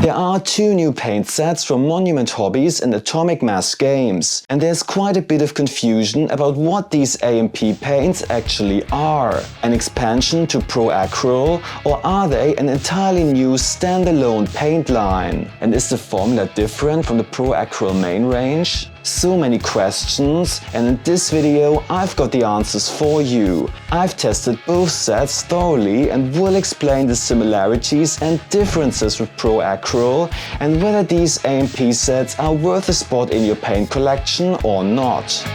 There are two new paint sets from Monument Hobbies and Atomic Mass Games, and there's quite a bit of confusion about what these AMP paints actually are. An expansion to Pro Acryl, or are they an entirely new standalone paint line? And is the formula different from the Pro Acryl main range? So many questions, and in this video I've got the answers for you. I've tested both sets thoroughly and will explain the similarities and differences with Pro Acryl and whether these AMP sets are worth a spot in your paint collection or not.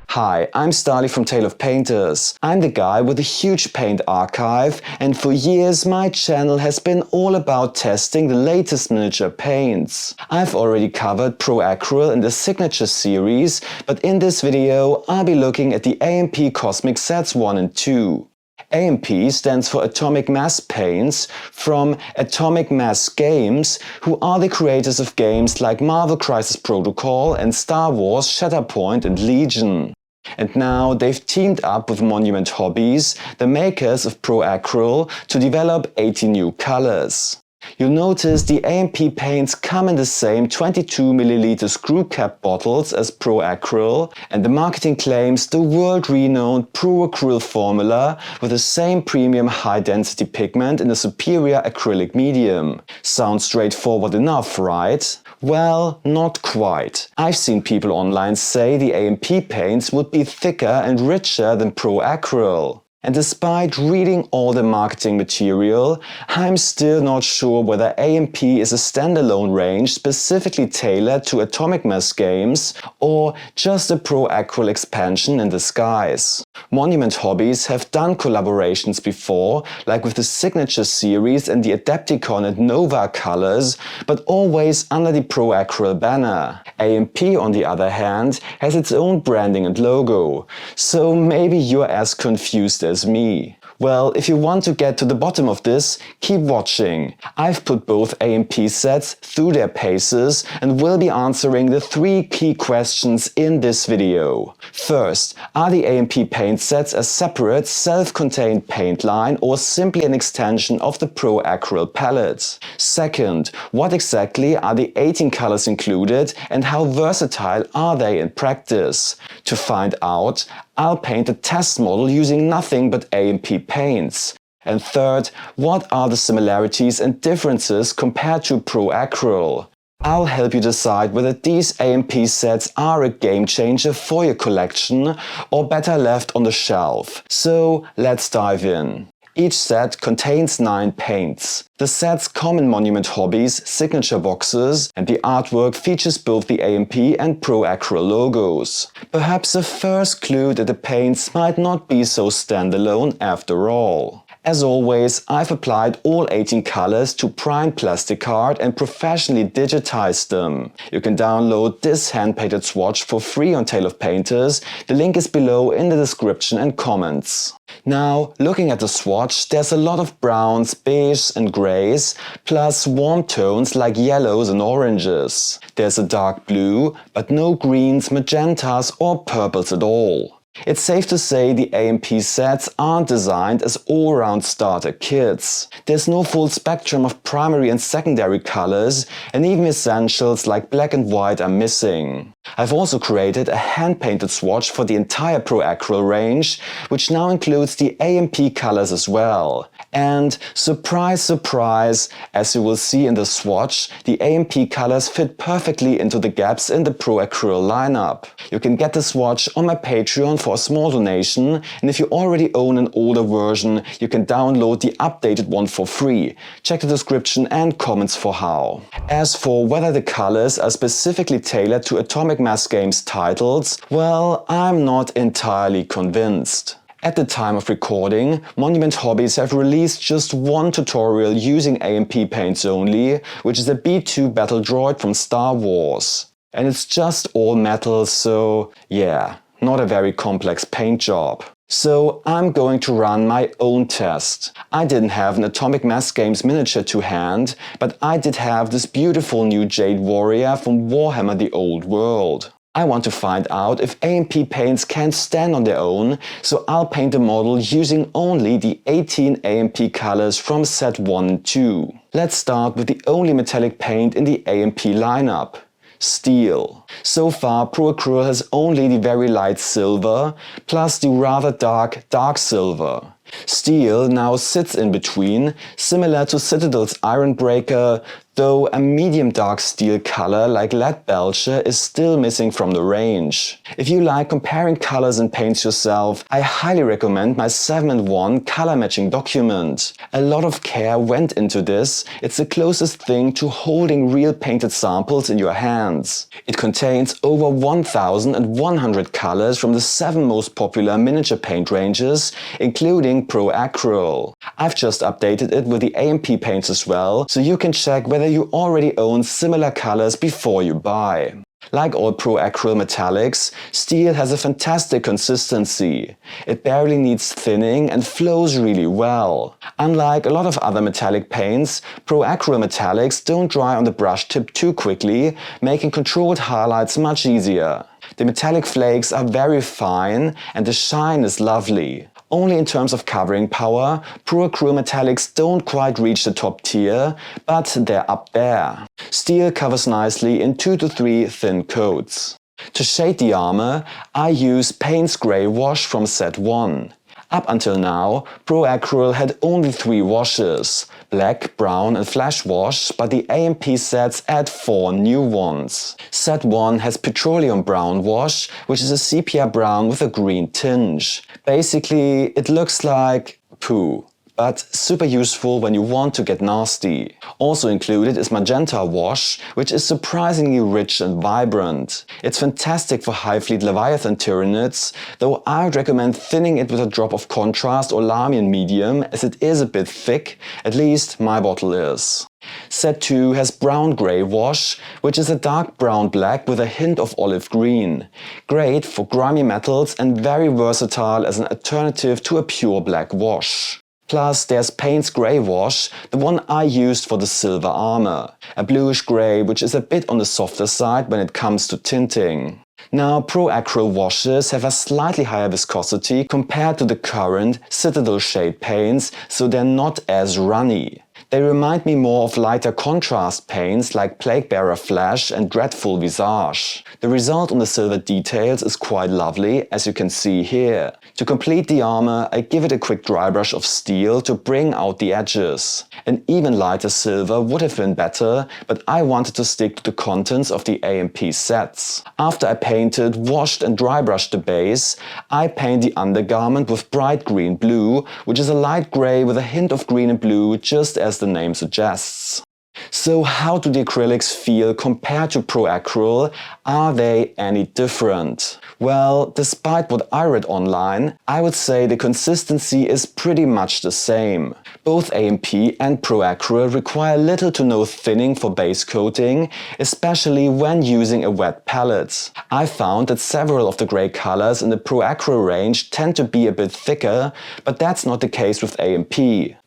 Hi, I'm Stahly from Tale of Painters. I'm the guy with a huge paint archive, and for years my channel has been all about testing the latest miniature paints. I've already covered Pro Acryl in the Signature series, but in this video I'll be looking at the AMP Cosmic Sets 1 and 2. AMP stands for Atomic Mass Paints from Atomic Mass Games, who are the creators of games like Marvel Crisis Protocol and Star Wars Shatterpoint and Legion. And now they've teamed up with Monument Hobbies, the makers of Pro Acryl, to develop 80 new colors. You'll notice the AMP paints come in the same 22ml screw cap bottles as Pro Acryl, and the marketing claims the world-renowned Pro Acryl formula with the same premium high-density pigment in a superior acrylic medium. Sounds straightforward enough, right? Well, not quite. I've seen people online say the AMP paints would be thicker and richer than Pro Acryl. And despite reading all the marketing material, I'm still not sure whether AMP is a standalone range specifically tailored to Atomic Mass Games or just a Pro Acryl expansion in disguise. Monument Hobbies have done collaborations before, like with the Signature series and the Adepticon and Nova colors, but always under the Pro Acryl banner. AMP, on the other hand, has its own branding and logo, so maybe you're as confused as me. Well, if you want to get to the bottom of this, keep watching. I've put both AMP sets through their paces and will be answering the three key questions in this video. First, are the AMP paint sets a separate, self-contained paint line or simply an extension of the Pro Acryl palette? Second, what exactly are the 18 colors included and how versatile are they in practice? To find out, I'll paint a test model using nothing but AMP paints. And third, what are the similarities and differences compared to Pro Acryl? I'll help you decide whether these AMP sets are a game changer for your collection or better left on the shelf. So let's dive in. Each set contains 9 paints. The sets come in Monument Hobbies signature boxes, and the artwork features both the AMP and Pro Acryl logos. Perhaps a first clue that the paints might not be so standalone after all. As always, I've applied all 18 colors to primed plastic card and professionally digitized them. You can download this hand-painted swatch for free on Tale of Painters. The link is below in the description and comments. Now, looking at the swatch, there's a lot of browns, beiges and greys, plus warm tones like yellows and oranges. There's a dark blue, but no greens, magentas or purples at all. It's safe to say the AMP sets aren't designed as all-round starter kits. There's no full spectrum of primary and secondary colors, and even essentials like black and white are missing. I've also created a hand-painted swatch for the entire Pro Acryl range, which now includes the AMP colors as well. And surprise, surprise, as you will see in the swatch, the AMP colors fit perfectly into the gaps in the Pro Acryl lineup. You can get the swatch on my Patreon for a small donation, and if you already own an older version, you can download the updated one for free. Check the description and comments for how. As for whether the colors are specifically tailored to Atomic Mass Games titles, well, I'm not entirely convinced. At the time of recording, Monument Hobbies have released just one tutorial using AMP paints only, which is a B2 battle droid from Star Wars. And it's just all metal, so yeah, not a very complex paint job. So I'm going to run my own test. I didn't have an Atomic Mass Games miniature to hand, but I did have this beautiful new Jade Warrior from Warhammer the Old World. I want to find out if AMP paints can stand on their own, so I'll paint the model using only the 18 AMP colors from set 1 and 2. Let's start with the only metallic paint in the AMP lineup: steel. So far Pro Acryl has only the very light silver plus the rather dark silver. Steel now sits in between, similar to Citadel's Iron Breaker, though a medium dark steel color like Lead Belcher is still missing from the range. If you like comparing colors and paints yourself, I highly recommend my 7-in-1 color matching document. A lot of care went into this. It's the closest thing to holding real painted samples in your hands. It contains over 1,100 colors from the 7 most popular miniature paint ranges, including Pro Acryl. I've just updated it with the AMP paints as well, so you can check whether you already own similar colors before you buy. Like all Pro Acryl metallics, steel has a fantastic consistency. It barely needs thinning and flows really well. Unlike a lot of other metallic paints, Pro Acryl metallics don't dry on the brush tip too quickly, making controlled highlights much easier. The metallic flakes are very fine and the shine is lovely. Only in terms of covering power, Pro Acryl metallics don't quite reach the top tier, but they're up there. Steel covers nicely in 2 to 3 thin coats. To shade the armor, I use Payne's Grey Wash from set 1. Up until now, Pro Acryl had only 3 washes: black, brown and flash wash, but the AMP sets add 4 new ones. Set 1 has petroleum brown wash, which is a sepia brown with a green tinge. Basically, it looks like poo, but super useful when you want to get nasty. Also included is magenta wash, which is surprisingly rich and vibrant. It's fantastic for high fleet Leviathan Tyranids, though I'd recommend thinning it with a drop of contrast or Lamian medium, as it is a bit thick, at least my bottle is. Set 2 has brown grey wash, which is a dark brown black with a hint of olive green. Great for grimy metals and very versatile as an alternative to a pure black wash. Plus there's Payne's Grey Wash, the one I used for the silver armor. A bluish grey which is a bit on the softer side when it comes to tinting. Now Pro Acryl washes have a slightly higher viscosity compared to the current Citadel shade paints, so they're not as runny. They remind me more of lighter contrast paints like Plaguebearer Flash and Dreadful Visage. The result on the silver details is quite lovely, as you can see here. To complete the armor, I give it a quick dry brush of steel to bring out the edges. An even lighter silver would have been better, but I wanted to stick to the contents of the AMP sets. After I painted, washed and dry brushed the base, I paint the undergarment with bright green blue, which is a light grey with a hint of green and blue, just as the name suggests. So how do the acrylics feel compared to Pro Acryl? Are they any different? Well, despite what I read online, I would say the consistency is pretty much the same. Both AMP and Pro Acryl require little to no thinning for base coating, especially when using a wet palette. I found that several of the grey colors in the Pro Acryl range tend to be a bit thicker, but that's not the case with AMP.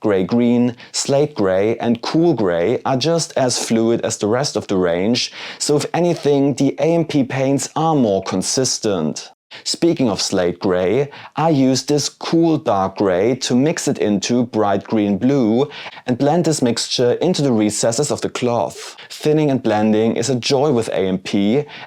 Grey-green, slate grey and cool grey are just as fluid as the rest of the range, so if anything, the AMP paints are more consistent. Speaking of slate grey, I use this cool dark grey to mix it into bright green blue and blend this mixture into the recesses of the cloth. Thinning and blending is a joy with AMP,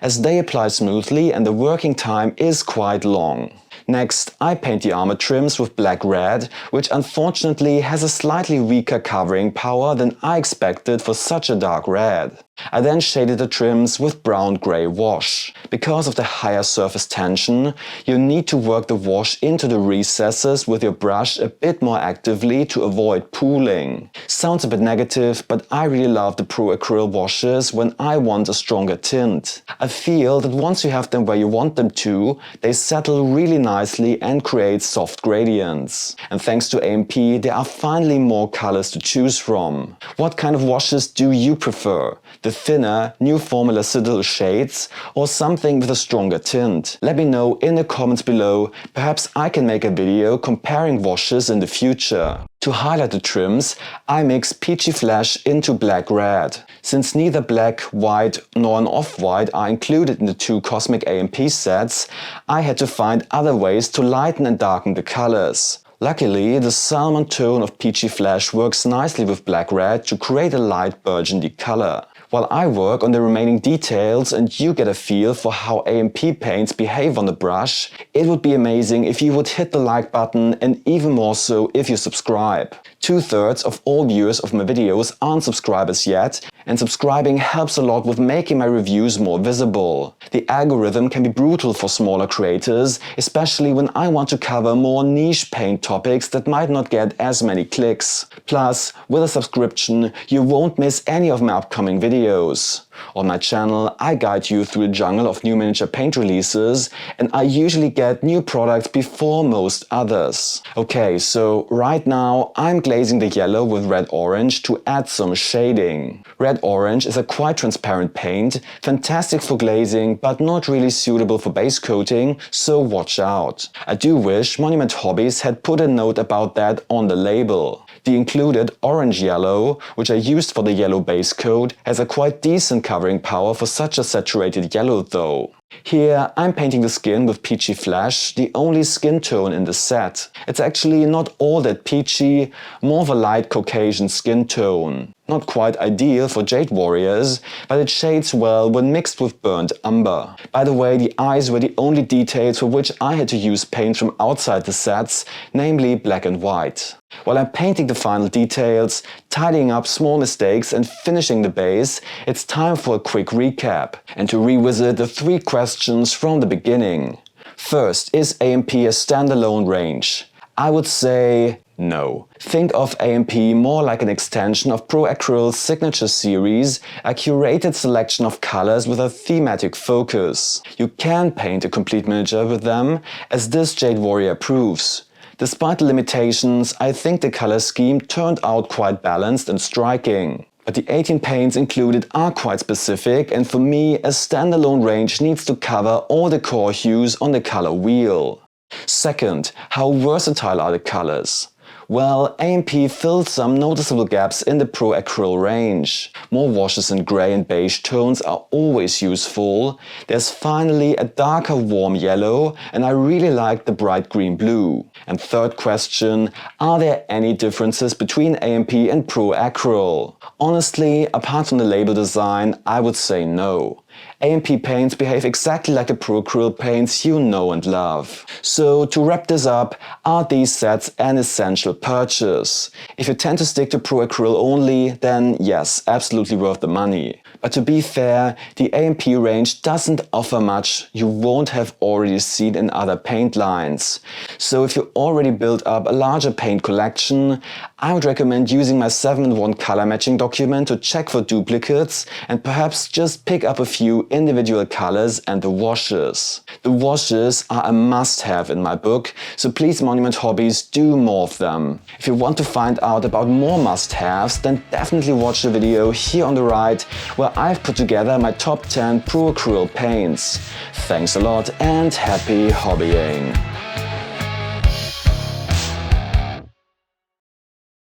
as they apply smoothly and the working time is quite long. Next, I paint the armor trims with black red, which unfortunately has a slightly weaker covering power than I expected for such a dark red. I then shaded the trims with brown grey wash. Because of the higher surface tension, you need to work the wash into the recesses with your brush a bit more actively to avoid pooling. Sounds a bit negative, but I really love the Pro Acryl washes when I want a stronger tint. I feel that once you have them where you want them to, they settle really nicely and create soft gradients. And thanks to AMP, there are finally more colors to choose from. What kind of washes do you prefer? The thinner, new formula Citadel shades or something with a stronger tint? Let me know in the comments below, perhaps I can make a video comparing washes in the future. To highlight the trims, I mix Peachy Flash into Black Red. Since neither black, white nor an off-white are included in the two Cosmic AMP sets, I had to find other ways to lighten and darken the colors. Luckily, the salmon tone of Peachy Flash works nicely with Black Red to create a light burgundy color. While I work on the remaining details and you get a feel for how AMP paints behave on the brush, it would be amazing if you would hit the like button and even more so if you subscribe. 2/3 of all viewers of my videos aren't subscribers yet, and subscribing helps a lot with making my reviews more visible. The algorithm can be brutal for smaller creators, especially when I want to cover more niche paint topics that might not get as many clicks. Plus, with a subscription, you won't miss any of my upcoming videos. On my channel, I guide you through a jungle of new miniature paint releases, and I usually get new products before most others. Okay, so right now I'm glazing the yellow with red orange to add some shading. Red orange is a quite transparent paint, fantastic for glazing but not really suitable for base coating, so watch out. I do wish Monument Hobbies had put a note about that on the label. The included orange yellow, which I used for the yellow base coat, has a quite decent covering power for such a saturated yellow though. Here I'm painting the skin with Peachy Flash, the only skin tone in the set. It's actually not all that peachy, more of a light Caucasian skin tone. Not quite ideal for Jade Warriors, but it shades well when mixed with burnt umber. By the way, the eyes were the only details for which I had to use paint from outside the sets, namely black and white. While I'm painting the final details, tidying up small mistakes and finishing the base, it's time for a quick recap and to revisit the 3 questions from the beginning. First, is AMP a standalone range? I would say no. Think of AMP more like an extension of Pro Acryl's signature series, a curated selection of colors with a thematic focus. You can paint a complete miniature with them, as this Jade Warrior proves. Despite the limitations, I think the color scheme turned out quite balanced and striking. But the 18 paints included are quite specific, and for me a standalone range needs to cover all the core hues on the color wheel. Second, how versatile are the colors? Well, AMP filled some noticeable gaps in the Pro Acryl range. More washes in grey and beige tones are always useful. There's finally a darker warm yellow, and I really like the bright green blue. And third question, are there any differences between AMP and Pro Acryl? Honestly, apart from the label design, I would say no. AMP paints behave exactly like the Pro Acryl paints you know and love. So to wrap this up, are these sets an essential purchase? If you tend to stick to Pro Acryl only, then yes, absolutely worth the money. But to be fair, the AMP range doesn't offer much you won't have already seen in other paint lines. So if you already built up a larger paint collection, I would recommend using my 7-in-1 color matching document to check for duplicates and perhaps just pick up a few individual colors and the washes. The washes are a must-have in my book, so please Monument Hobbies, do more of them. If you want to find out about more must-haves, then definitely watch the video here on the right, where I've put together my top 10 Pro Acryl paints. Thanks a lot and happy hobbying!